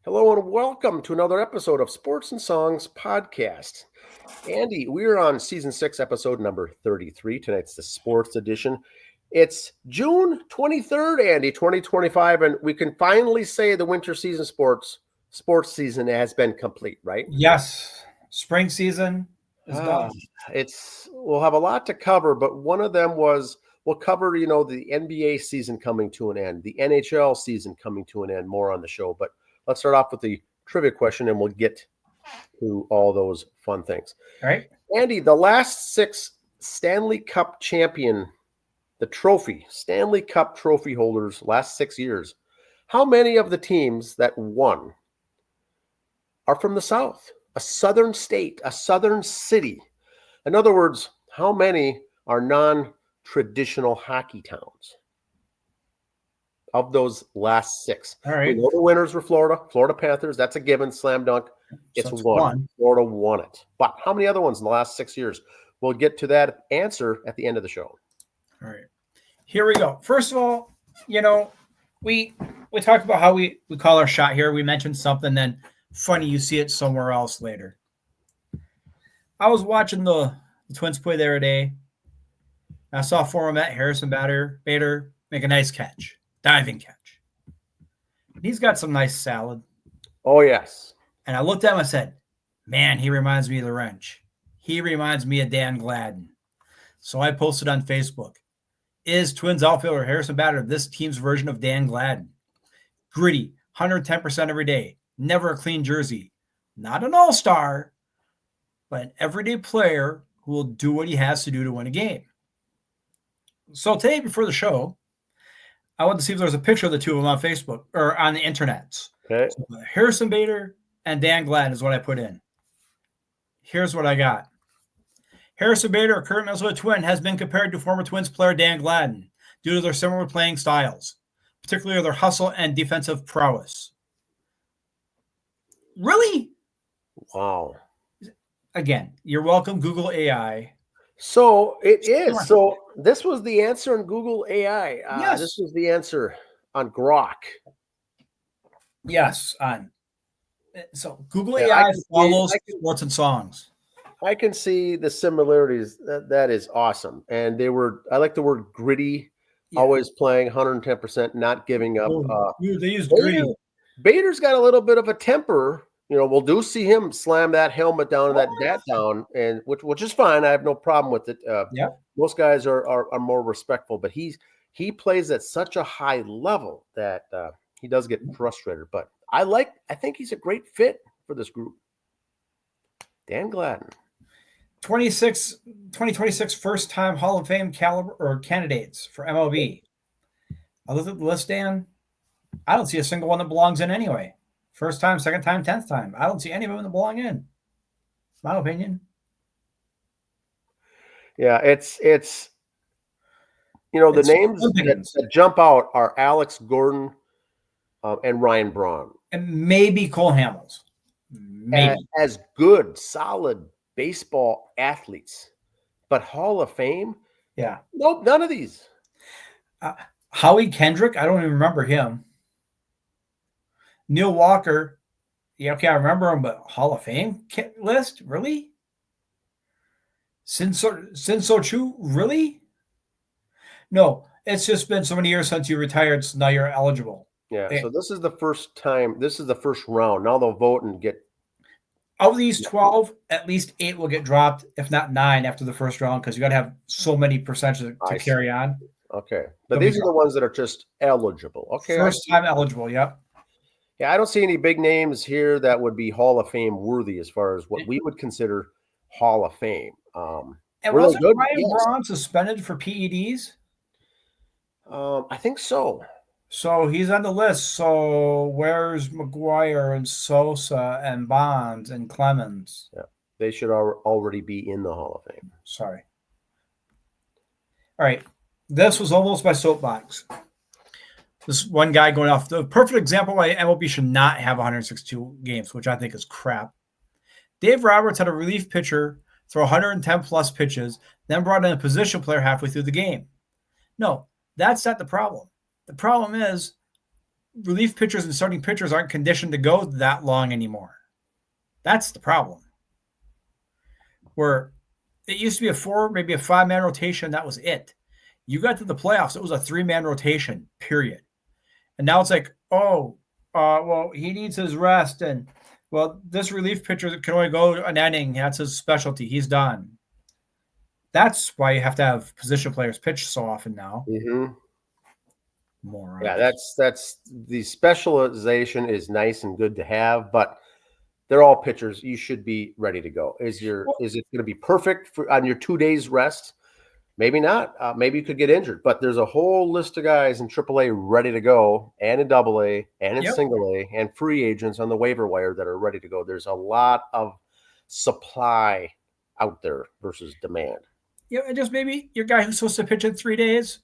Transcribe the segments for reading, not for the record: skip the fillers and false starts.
Hello and welcome to another episode of Sports and Songs Podcast. Andy, we're on season 6, episode number 33. Tonight's the sports edition. It's June 23rd, Andy, 2025, and we can finally say the winter season sports season has been complete, right? Yes. Spring season is done. We'll have a lot to cover, but one of them was we'll cover, the NBA season coming to an end, the NHL season coming to an end, more on the show. But let's start off with the trivia question, and we'll get to all those fun things. All right. Andy, the last 6 Stanley Cup champion, Stanley Cup trophy holders, last 6 years, how many of the teams that won are from the South, a southern state, a southern city? In other words, how many are non-traditional hockey towns of those last 6? All right. We know the winners were Florida Panthers. That's a given, slam dunk. It's So one. Florida won it. But how many other ones in the last 6 years? We'll get to that answer at the end of the show. All right. Here we go. First of all, we talked about how we call our shot here. We mentioned something, then funny, you see it somewhere else later. I was watching the Twins play the other day. I saw former Met Harrison Bader make a nice catch, diving catch. He's got some nice salad. Oh, yes. And I looked at him and I said, man, he reminds me of the wrench. He reminds me of Dan Gladden. So I posted on Facebook, is Twins outfielder Harrison Bader this team's version of Dan Gladden? Gritty, 110% every day, never a clean jersey, not an all-star, but an everyday player who will do what he has to do to win a game. So today, before the show, I wanted to see if there was a picture of the two of them on Facebook or on the internet. Okay. So Harrison Bader and Dan Gladden is what I put in. Here's what I got. Harrison Bader, a current Minnesota Twin, has been compared to former Twins player Dan Gladden due to their similar playing styles, particularly their hustle and defensive prowess. Really? Wow. Again, you're welcome, Google AI. So it is. So this was the answer on Google AI. Yes. This was the answer on Grok. Yes. So Google AI follows sports and songs. I can see the similarities. That is awesome. And I like the word gritty, always playing 110%, not giving up. They use gritty. Bader's got a little bit of a temper. We'll do see him slam that helmet down and that bat down, and which is fine. I have no problem with it. Most guys are more respectful, but he plays at such a high level that he does get frustrated. But I think he's a great fit for this group. Dan Gladden. 2026 first-time Hall of Fame caliber or candidates for MLB. I looked at the list, Dan. I don't see a single one that belongs in anyway. First time, second time, 10th time. I don't see any of them that belong in. My opinion. Yeah, it's the names that jump out are Alex Gordon and Ryan Braun. And maybe Cole Hamels. Maybe. As good, solid baseball athletes. But Hall of Fame? Yeah. Nope, none of these. Howie Kendrick, I don't even remember him. Neil Walker, I remember him, but Hall of Fame list? Really? Sin-So Chu? Really? No, it's just been so many years since you retired, so now you're eligible. Yeah, so this is the first time. This is the first round. Now they'll vote and get. Of these 12, at least 8 will get dropped, if not 9 after the first round, because you got to have so many percentages to carry on. Okay, but these are the ones that are just eligible. Okay, first time eligible. Yep. Yeah, I don't see any big names here that would be Hall of Fame worthy as far as what we would consider Hall of Fame. And wasn't Ryan Braun suspended for PEDs? I think so. So he's on the list. So where's McGuire and Sosa and Bonds and Clemens? Yeah, they should already be in the Hall of Fame. Sorry. All right. This was almost my soapbox. This one guy going off the perfect example why MLB should not have 162 games, which I think is crap. Dave Roberts had a relief pitcher throw 110 plus pitches, then brought in a position player halfway through the game. No, that's not the problem. The problem is relief pitchers and starting pitchers aren't conditioned to go that long anymore. That's the problem. Where it used to be maybe a 5-man rotation. That was it. You got to the playoffs, it was a 3-man rotation, period. And now it's like, well, he needs his rest. And, well, this relief pitcher can only go an inning. That's his specialty. He's done. That's why you have to have position players pitch so often now. Mm-hmm. More. Yeah, that's the specialization is nice and good to have, but they're all pitchers. You should be ready to go. Is it going to be perfect on your 2 days rest? Maybe not. Maybe you could get injured, but there's a whole list of guys in AAA ready to go, and in AA, and in Single A, and free agents on the waiver wire that are ready to go. There's a lot of supply out there versus demand. Yeah, and just maybe your guy who's supposed to pitch in 3 days,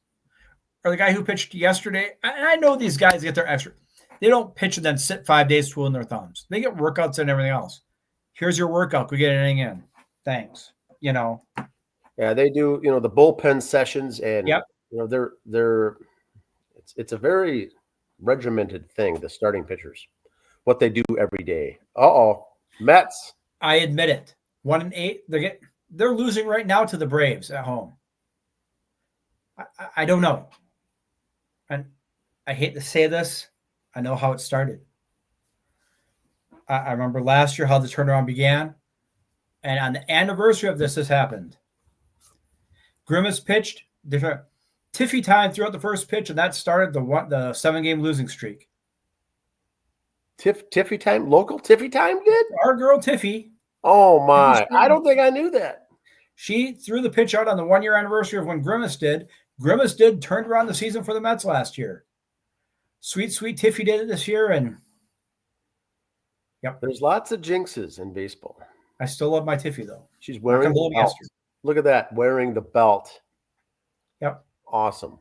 or the guy who pitched yesterday. And I know these guys get their extra. They don't pitch and then sit 5 days twiddling their thumbs. They get workouts and everything else. Here's your workout. Go get an inning in. Thanks. Yeah, they do. The bullpen sessions, and it's a very regimented thing. The starting pitchers, what they do every day. Mets. I admit it. 1-8. They're losing right now to the Braves at home. I don't know. And I hate to say this. I know how it started. I remember last year how the turnaround began. And on the anniversary of this happened. Grimace pitched different Tiffy time throughout the first pitch, and that started the 7-game losing streak. Tiffy time? Local Tiffy time did? Our girl Tiffy. Oh, my. I don't think I knew that. She threw the pitch out on the 1-year anniversary of when Grimace did. Grimace turned around the season for the Mets last year. Sweet Tiffy did it this year, and there's lots of jinxes in baseball. I still love my Tiffy, though. She's wearing the belt. Look at that, wearing the belt. Yep. Awesome.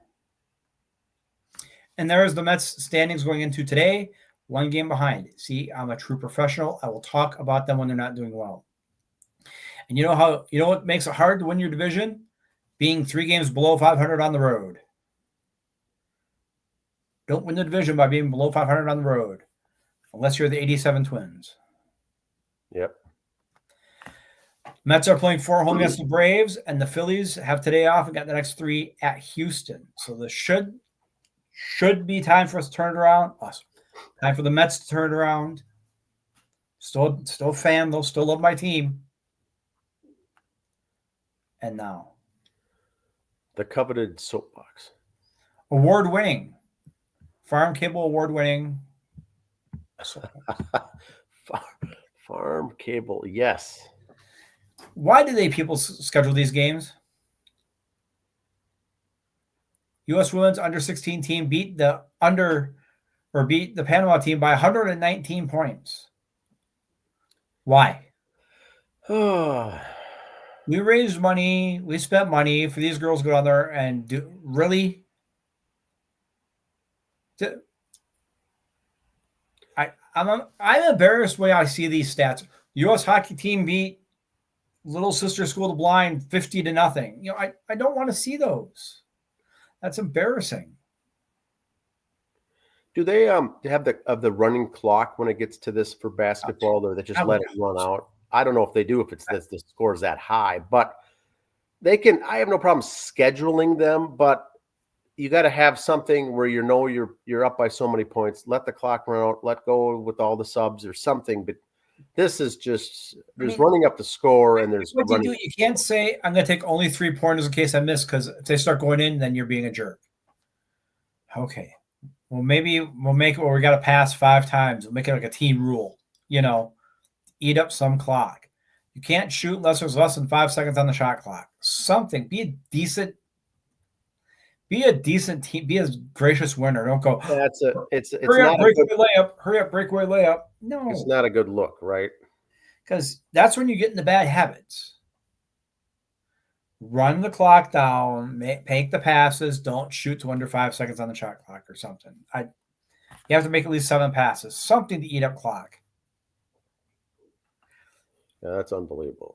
And there's the Mets standings going into today, 1 game behind. See, I'm a true professional. I will talk about them when they're not doing well. And you know what makes it hard to win your division? Being 3 games below 500 on the road. Don't win the division by being below 500 on the road, unless you're the 87 Twins. Yep. Mets are playing 4 home against the Braves, and the Phillies have today off and got the next 3 at Houston. So this should be time for us to turn it around. Awesome. Time for the Mets to turn it around. Still a fan, though. Still love my team. And now, the coveted soapbox. Award-winning. Farm Cable award-winning. Farm Cable, yes. Why do people schedule these games? U.S. Women's Under-16 team beat the Panama team by 119 points. Why? We raised money. We spent money for these girls to go down there and do really. I'm embarrassed when I see these stats. U.S. hockey team beat Little Sister School of the Blind 50-0. I don't want to see those. That's embarrassing. Do they have the running clock when it gets to this for basketball, or they just let it run out? I don't know if they do, if the score is that high, but they can. I have no problem scheduling them, but you got to have something where you're up by so many points. Let the clock run out. Let go with all the subs or something. But this is just running up the score, and there's what you do. You can't say I'm going to take only 3 pointers in case I miss, because if they start going in, then you're being a jerk. Okay, well maybe we'll make it where we got to pass 5 times. We'll make it like a team rule. Eat up some clock. You can't shoot unless there's less than 5 seconds on the shot clock. Something. Be a decent team. Be a gracious winner. Don't go. Hurry up, breakaway layup. No, it's not a good look, right? Because that's when you get into bad habits. Run the clock down. Make the passes. Don't shoot to under 5 seconds on the shot clock or something. You have to make at least 7 passes. Something to eat up clock. Yeah, that's unbelievable.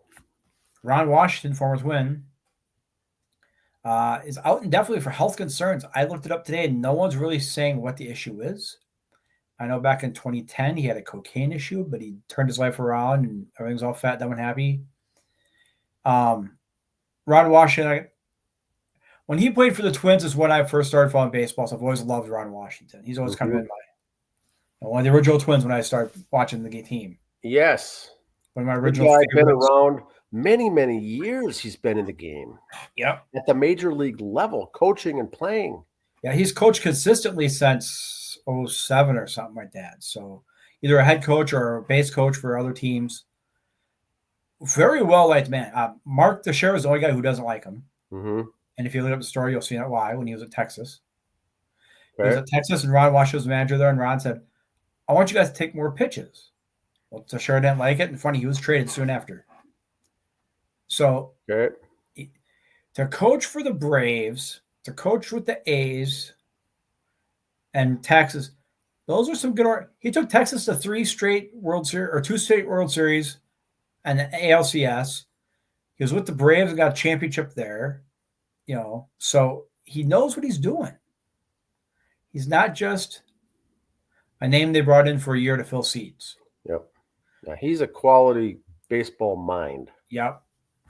Ron Washington, former Twin, is out indefinitely for health concerns. I looked it up today, and no one's really saying what the issue is. I know back in 2010 he had a cocaine issue, but he turned his life around and everything's all fat, dumb, and happy. Ron Washington, when he played for the Twins is when I first started following baseball, so I've always loved Ron Washington. He's always kind of been one of the original Twins when I started watching the team. Yes. One of my The original guy favorites. been around many, many years. He's been in the game. Yep. At the major league level, coaching and playing. Yeah, he's coached consistently since 2007 or something like that. So either a head coach or a base coach for other teams. Very well liked man. Mark Teixeira is the only guy who doesn't like him. Mm-hmm. And if you look up the story, you'll see that why when he was at Texas. Okay. He was at Texas, and Ron Washington was the manager there, and Ron said, I want you guys to take more pitches. Well, Teixeira didn't like it, and funny, he was traded soon after. So to coach for the Braves, to coach with the A's and Texas, those are some good. He took Texas to 3 straight World Series or 2 straight World Series and the ALCS. He was with the Braves and got a championship there. So he knows what he's doing. He's not just a name they brought in for a year to fill seats. Yep. Now he's a quality baseball mind. Yep.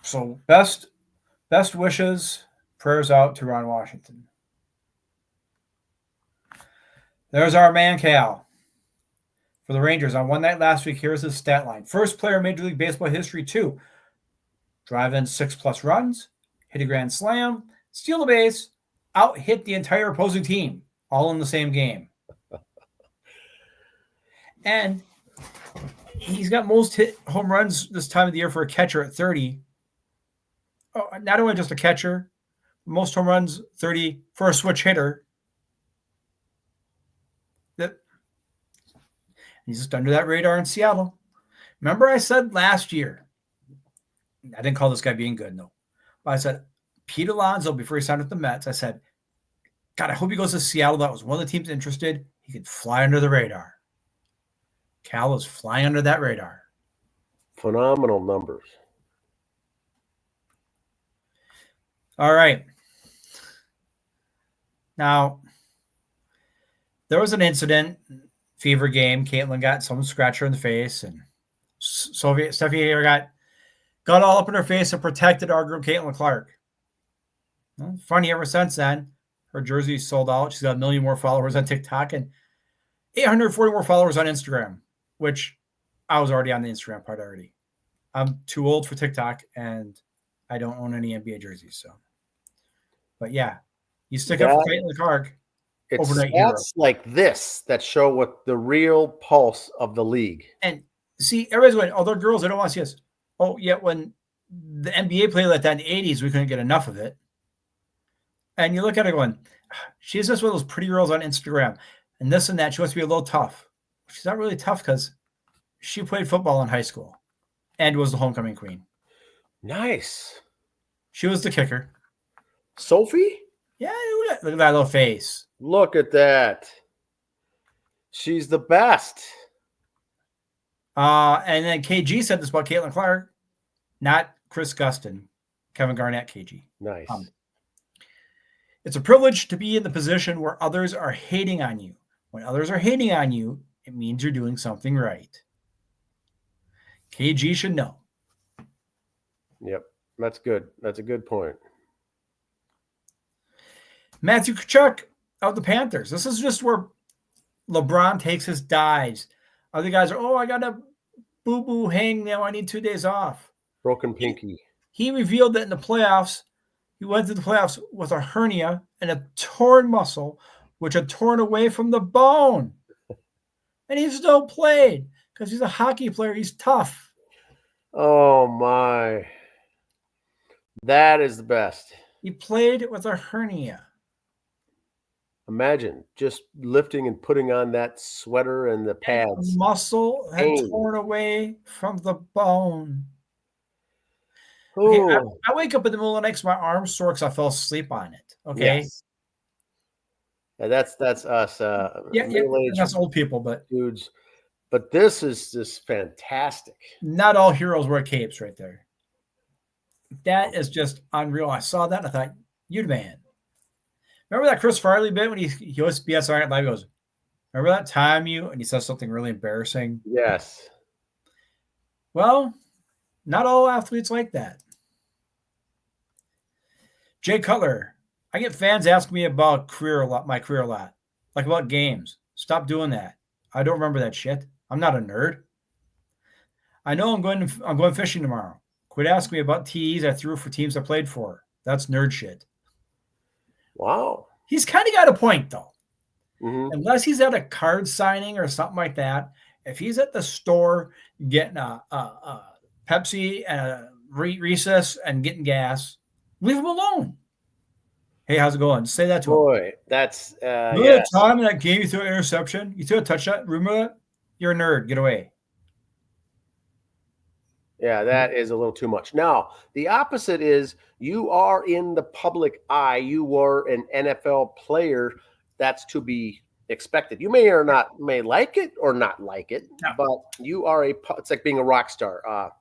So best wishes, prayers out to Ron Washington. There's our man, Cal. For the Rangers on one night last week, here's his stat line. First player in Major League Baseball history to drive in 6+ runs, hit a grand slam, steal a base, out-hit the entire opposing team, all in the same game. And he's got most hit home runs this time of the year for a catcher at 30. Oh, not only just a catcher, most home runs 30 for a switch hitter. He's just under that radar in Seattle. Remember I said last year, I didn't call this guy being good, no. But I said, Pete Alonso, before he signed with the Mets, I said, God, I hope he goes to Seattle. That was one of the teams interested. He could fly under the radar. Cal is flying under that radar. Phenomenal numbers. All right. Now, there was an incident, fever game. Caitlin got someone scratched her in the face, and Steffi got all up in her face and protected our girl, Caitlin Clark. Well, funny, ever since then, her jersey sold out. She's got 1 million more followers on TikTok and 840 more followers on Instagram, which I was already on the Instagram part already. I'm too old for TikTok, and I don't own any NBA jerseys. So, but yeah, you stick up for Caitlin Clark. It's stats like this that show what the real pulse of the league. And see, everybody's going, oh, they're girls. They don't want to see us. Oh, yet when the NBA played like that in the 80s, we couldn't get enough of it. And you look at her going, she's just one of those pretty girls on Instagram and this and that. She wants to be a little tough. She's not really tough because she played football in high school and was the homecoming queen. Nice. She was the kicker. Sophie? Yeah, look at that little face. Look at that. She's the best. And then KG said this about Caitlin Clark, not Chris Gustin, Kevin Garnett, KG. Nice. It's a privilege to be in the position where others are hating on you. When others are hating on you, it means you're doing something right. KG should know. Yep, that's good. That's a good point. Matthew Tkachuk of the Panthers. This is just where LeBron takes his dives. Other guys are, I got a boo-boo hang now. I need 2 days off. Broken pinky. He revealed that in the playoffs, he went to the playoffs with a hernia and a torn muscle, which had torn away from the bone. And he still played because he's a hockey player. He's tough. Oh, my. That is the best. He played with a hernia. Imagine just lifting and putting on that sweater and the pads. The muscle had torn away from the bone. Okay, I wake up in the middle of the night because my arm's sore because I fell asleep on it. Okay. Yes. Yeah, that's us. That's old people, but dudes. But this is just fantastic. Not all heroes wear capes right there. That is just unreal. I saw that and I thought, you'd man. Remember that Chris Farley bit when he was BS Iron Live goes, Remember that time and he says something really embarrassing? Yes. Well, not all athletes like that. Jay Cutler, I get fans asking me about my career a lot, like about games. Stop doing that. I don't remember that shit. I'm not a nerd. I know I'm going fishing tomorrow. Quit asking me about TEs I threw for teams I played for. That's nerd shit. Wow. He's kind of got a point though. Mm-hmm. Unless he's at a card signing or something like that, if he's at the store getting a Pepsi and a recess and getting gas, leave him alone. Hey, how's it going? Say that to him. Boy, that's Remember yes. that time in that game you threw an interception? You threw a touchdown? Remember that? You're a nerd. Get away. Yeah, that is a little too much. Now, the opposite is you are in the public eye. You were an NFL player. That's to be expected. You may or not may like it or not like it, but you are it's like being a rock star.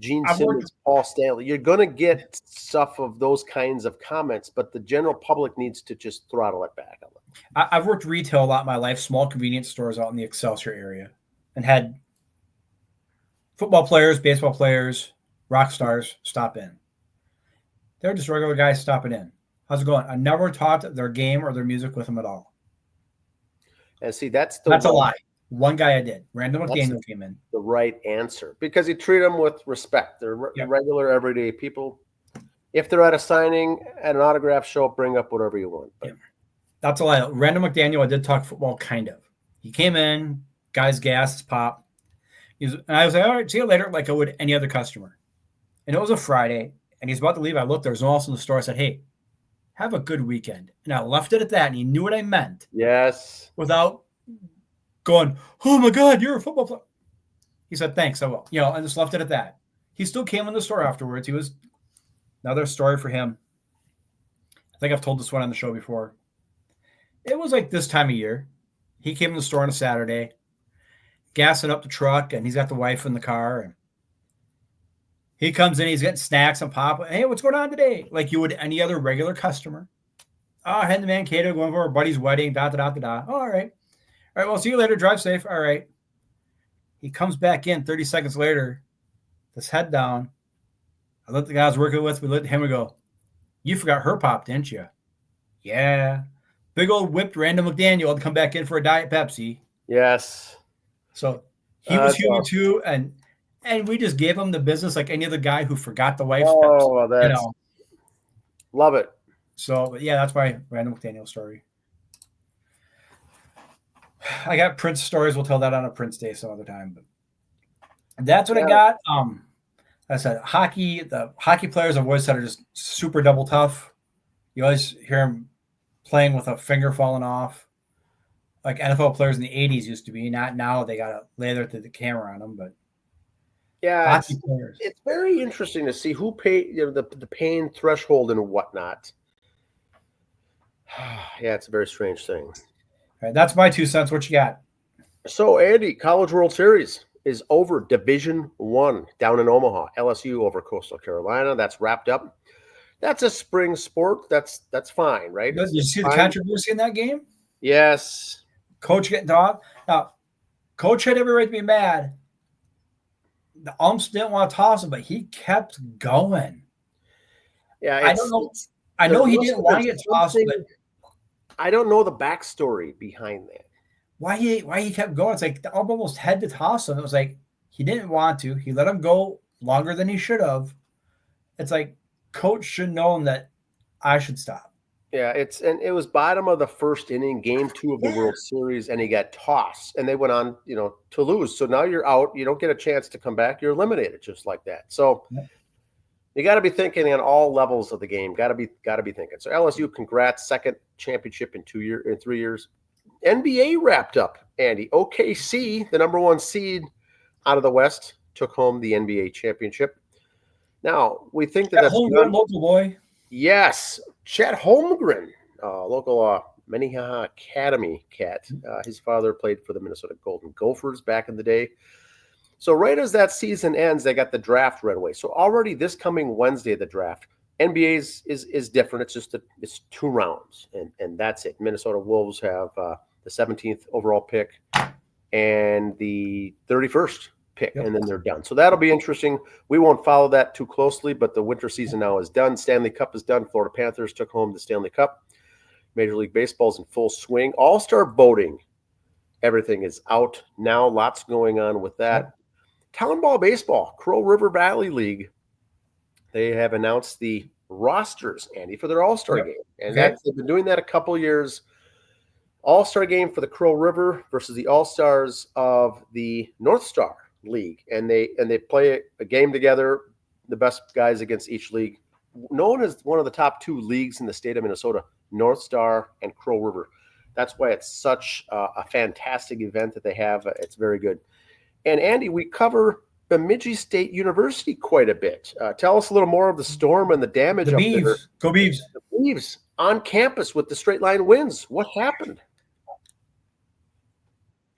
Gene Simmons, Paul Stanley. You're going to get stuff of those kinds of comments, but the general public needs to just throttle it back a little. I've worked retail a lot in my life, small convenience stores out in the Excelsior area, and had football players, baseball players, rock stars stop in. They're just regular guys stopping in. How's it going? I never taught their game or their music with them at all. And see, that's a lie. One guy I did. Randall McDaniel came in. The right answer, because you treat them with respect. They're regular, everyday people. If they're at a signing, at an autograph show, bring up whatever you want. But. That's a lie. Randall McDaniel, I did talk football, kind of. He came in, guys gas, pop. And I was like, all right, see you later, like I would any other customer. And it was a Friday, and he's about to leave. I looked, there was no one else in the store. I said, hey, have a good weekend. And I left it at that, and he knew what I meant. Yes. Without going, oh my God, you're a football player. He said, thanks, I will. And just left it at that. He still came in the store afterwards. He was another story for him. I think I've told this one on the show before. It was like this time of year. He came in the store on a Saturday, gassing up the truck, and he's got the wife in the car. And he comes in, he's getting snacks and pop. Hey, what's going on today? Like you would any other regular customer. Oh, I had the Mankato going for our buddy's wedding, Oh, all right. All right, well, see you later. Drive safe. All right. He comes back in 30 seconds later, his head down. I let the guy I was working with, we let him go, you forgot her pop, didn't you? Yeah. Big old whipped Randall McDaniel had to come back in for a Diet Pepsi. Yes. So he was human too, and we just gave him the business like any other guy who forgot the wife's Pepsi. That's love it. So yeah, that's my Randall McDaniel story. I got Prince stories. We'll tell that on a Prince Day some other time. But that's what I got. I said hockey. The hockey players I've always said are just super double tough. You always hear them playing with a finger falling off, like NFL players in the 80s used to be. Not now. They got to lay there to the camera on them. But yeah, it's very interesting to see who pay the pain threshold and whatnot. Yeah, it's a very strange thing. All right, that's my 2 cents. What you got? So, Andy, College World Series is over. Division I down in Omaha. LSU over Coastal Carolina. That's wrapped up. That's a spring sport. That's fine, right? Did you see the controversy in that game? Yes. Coach getting off. Now, Coach had every right to be mad. The umps didn't want to toss him, but he kept going. Yeah, I don't know. I know he didn't want to get tossed, but I don't know the backstory behind that. Why he kept going? It's like the ump almost had to toss him. It was like he didn't want to. He let him go longer than he should have. It's like Coach should know that I should stop. Yeah, it was bottom of the first inning, game 2 of the World Series, and he got tossed, and they went on, to lose. So now you're out. You don't get a chance to come back. You're eliminated just like that. So you got to be thinking on all levels of the game. Got to be thinking. So LSU, congrats, second championship in 3 years. NBA wrapped up, Andy. OKC, the number 1 seed out of the West, took home the NBA championship. Now, we think that's local boy. Yes, Chet Holmgren, local Minnehaha Academy cat. His father played for the Minnesota Golden Gophers back in the day. So right as that season ends, they got the draft right away. So already this coming Wednesday, the draft. NBA is different. It's just it's 2 rounds, and that's it. Minnesota Wolves have the 17th overall pick, and the 31st pick, and then they're done. So that'll be interesting. We won't follow that too closely, but the winter season now is done. Stanley Cup is done. Florida Panthers took home the Stanley Cup. Major League Baseball's in full swing. All-star voting, everything is out now. Lots going on with that. Town Ball Baseball, Crow River Valley League, they have announced the rosters, Andy, for their All-Star game. And they've been doing that a couple years. All-Star game for the Crow River versus the All-Stars of the North Star League. And they play a game together, the best guys against each league. Known as one of the top 2 leagues in the state of Minnesota, North Star and Crow River. That's why it's such a fantastic event that they have. It's very good. And Andy, we cover Bemidji State University quite a bit. Tell us a little more of the storm and the damage the up Beavs. there. Go Beavs. The Beavs on campus with the straight line winds. What happened?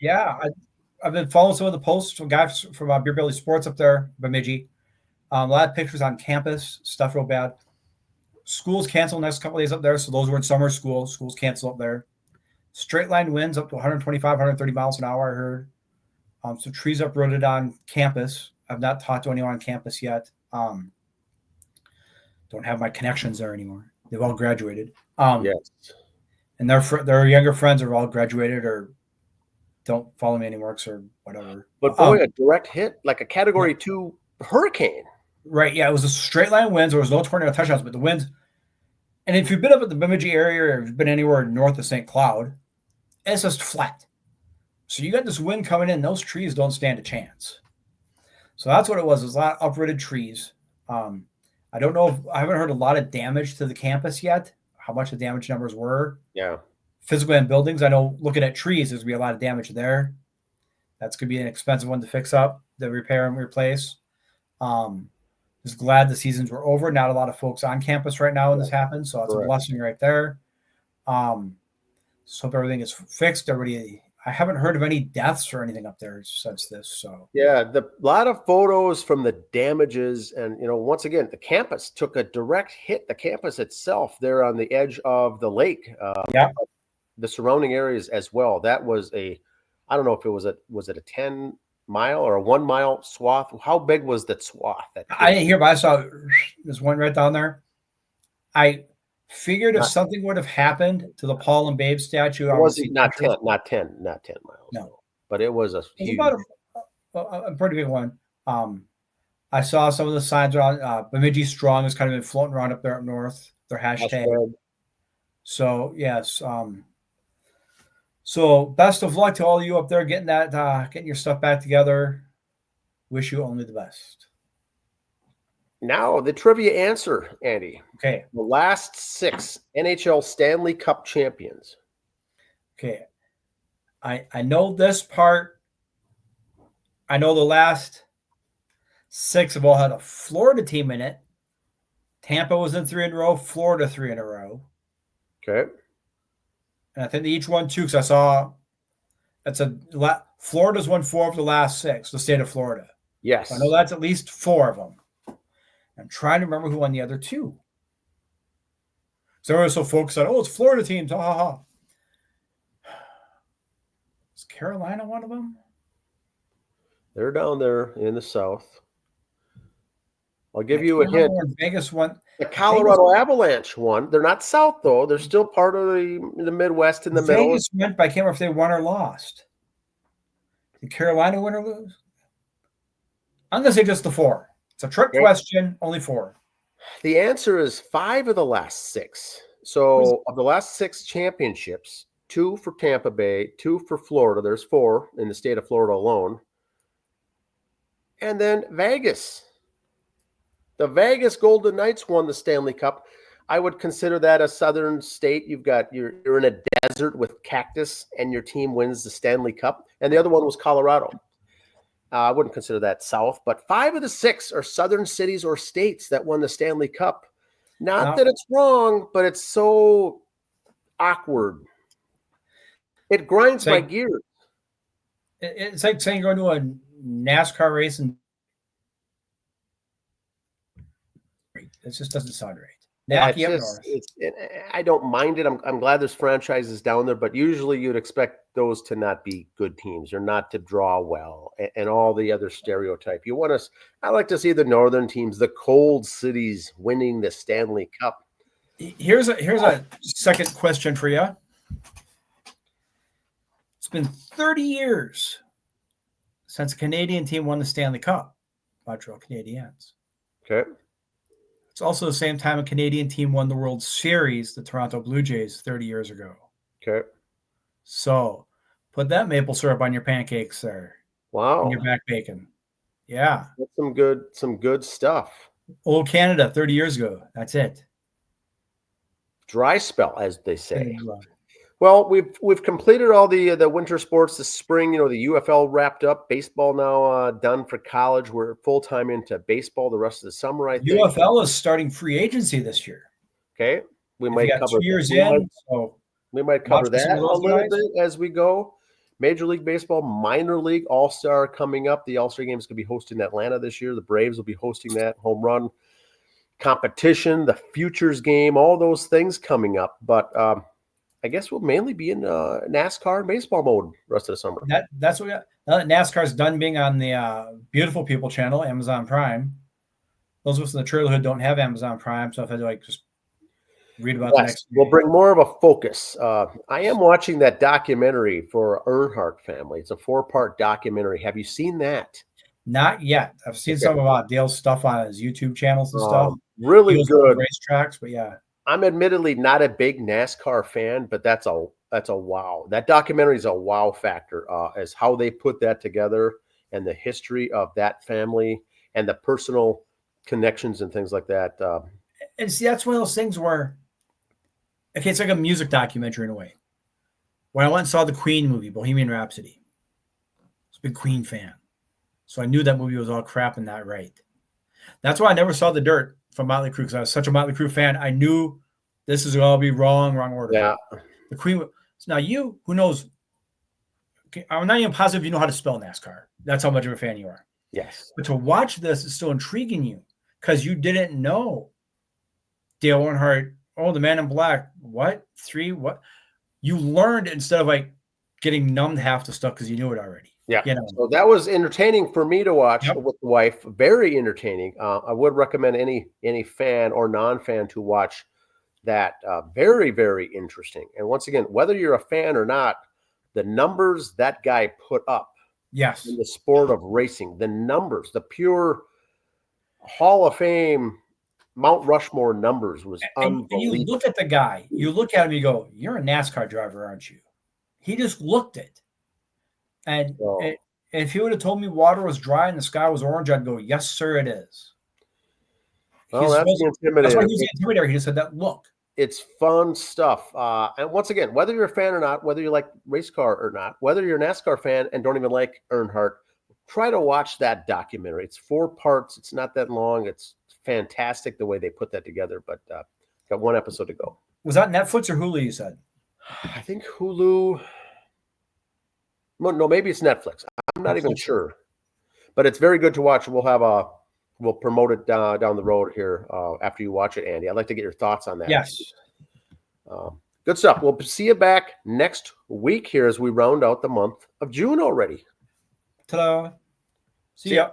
Yeah, I've been following some of the posts from guys from Beer Belly Sports up there, Bemidji. A lot of pictures on campus, stuff real bad. Schools canceled next couple of days up there, so those were in summer school. Schools canceled up there. Straight line winds up to 125, 130 miles an hour, I heard. So trees uprooted on campus. I've not talked to anyone on campus yet. Don't have my connections there anymore. They've all graduated. Yes. And their younger friends are all graduated or don't follow me anymore or whatever. But boy, a direct hit, like a Category 2 hurricane. Right, yeah, it was a straight line winds. There was no tornado touchdowns, but the winds. And if you've been up at the Bemidji area or if you've been anywhere north of St. Cloud, it's just flat. So you got this wind coming in. Those trees don't stand a chance. So that's what it was. It was a lot of uprooted trees. I don't know. I haven't heard a lot of damage to the campus yet, how much the damage numbers were. Yeah. Physically on buildings, I know looking at trees, there's going to be a lot of damage there. That's going to be an expensive one to fix up, to repair and replace. Just glad the seasons were over. Not a lot of folks on campus right now when this happened. So that's a blessing right there. So hope everything is fixed. I haven't heard of any deaths or anything up there since this. So yeah, a lot of photos from the damages, and once again, the campus took a direct hit. The campus itself, there on the edge of the lake, the surrounding areas as well. That was I don't know if it was it a 10-mile or a 1-mile swath? How big was that swath? I didn't hear, but I saw there's one right down there. I figured if something would have happened to the Paul and Babe statue, was not 10 miles. No, but it was huge. About a pretty big one. I saw some of the signs around. Bemidji Strong has kind of been floating around up there up north. Their hashtag. So yes. So best of luck to all of you up there getting your stuff back together. Wish you only the best. Now, the trivia answer, Andy. Okay. The last 6 NHL Stanley Cup champions. Okay. I know this part. I know the last 6 have all had a Florida team in it. Tampa was in 3 in a row. Florida 3 in a row. Okay. And I think they each won 2 because I saw Florida's won 4 of the last 6, the state of Florida. Yes. So I know that's at least 4 of them. I'm trying to remember who won the other 2. So everyone's so focused on, it's Florida teams. Ha, ha, ha. Is Carolina one of them? They're down there in the south. I'll give you a hint. Vegas won. The Colorado Avalanche won. They're not south, though. They're still part of the Midwest in the middle. Vegas went, but I can't remember if they won or lost. Did Carolina win or lose? I'm going to say just the 4. It's a trick question, only 4. The answer is 5 of the last 6. So of the last 6 championships, 2 for Tampa Bay, 2 for Florida. There's 4 in the state of Florida alone. And then Vegas. The Vegas Golden Knights won the Stanley Cup. I would consider that a southern state. You're in a desert with cactus, and your team wins the Stanley Cup. And the other one was Colorado. I wouldn't consider that south, but 5 of the 6 are southern cities or states that won the Stanley Cup. Not that it's wrong, but it's so awkward. It grinds my gears. It's like saying you're going to a NASCAR race and it just doesn't sound right. Yeah, Milwaukee up north. I don't mind it. I'm glad there's franchises down there, but usually you'd expect those to not be good teams or not to draw well and all the other stereotype. I like to see the northern teams, the cold cities winning the Stanley Cup. Here's a second question for you. It's been 30 years since a Canadian team won the Stanley Cup, Montreal Canadiens. Okay. It's also the same time a Canadian team won the World Series, the Toronto Blue Jays, 30 years ago. Okay. So put that maple syrup on your pancakes there. Wow. And your back bacon. Yeah. That's some good stuff. Old Canada, 30 years ago. That's it. Dry spell, as they say. Well, we've completed all the winter sports this spring. The UFL wrapped up. Baseball now done for college. We're full time into baseball the rest of the summer. I think UFL is starting free agency this year. Okay, we might cover 2 years in. So we might cover that a little bit as we go. Major League Baseball, minor league, All-Star coming up. The All-Star game is going to be hosted in Atlanta this year. The Braves will be hosting that home run competition, the Futures game, all those things coming up. But I guess we'll mainly be in NASCAR and baseball mode the rest of the summer. That's what we got. Now that NASCAR's done being on the Beautiful People channel, Amazon Prime. Those of us in the trailer hood don't have Amazon Prime, so if I had to just read about the next. We'll bring more of a focus. I am watching that documentary for Earnhardt family. It's a 4-part documentary. Have you seen that? Not yet. I've seen some about Dale's stuff on his YouTube channels and stuff. Really good racetracks, but yeah. I'm admittedly not a big NASCAR fan, but that's a wow. That documentary is a wow factor as how they put that together and the history of that family and the personal connections and things like that. And see, that's one of those things where, okay, it's like a music documentary in a way. When I went and saw the Queen movie, Bohemian Rhapsody, I was a big Queen fan. So I knew that movie was all crap and not right. That's why I never saw The Dirt from Motley Crue, because I was such a Motley Crue fan. I knew this is all be wrong order. Yeah. The Queen. So now you, who knows? Okay, I'm not even positive you know how to spell NASCAR. That's how much of a fan you are. Yes. But to watch this is still intriguing you because you didn't know Dale Earnhardt. Oh, the Man in Black. What? 3? What? You learned instead of like getting numbed half the stuff because you knew it already. Yeah. So that was entertaining for me to watch with the wife. Very entertaining. I would recommend any fan or non-fan to watch that. Very, very interesting. And once again, whether you're a fan or not, the numbers that guy put up in the sport of racing, the numbers, the pure Hall of Fame Mount Rushmore numbers was unbelievable. And you look at the guy, you look at him, you go, you're a NASCAR driver, aren't you? He just looked it. And if he would have told me water was dry and the sky was orange, I'd go, yes, sir, it is. Well, that's intimidating. That's why he was the intimidator. He just said that look. It's fun stuff. And once again, whether you're a fan or not, whether you like race car or not, whether you're a NASCAR fan and don't even like Earnhardt, try to watch that documentary. It's 4 parts. It's not that long. It's fantastic the way they put that together, but got 1 episode to go. Was that Netflix or Hulu, you said? I think Hulu. No, maybe it's Netflix. I'm not even sure, but it's very good to watch. We'll promote it down the road here after you watch it, Andy. I'd like to get your thoughts on that. Yes. Good stuff. We'll see you back next week here as we round out the month of June already. Ta-da. See ya.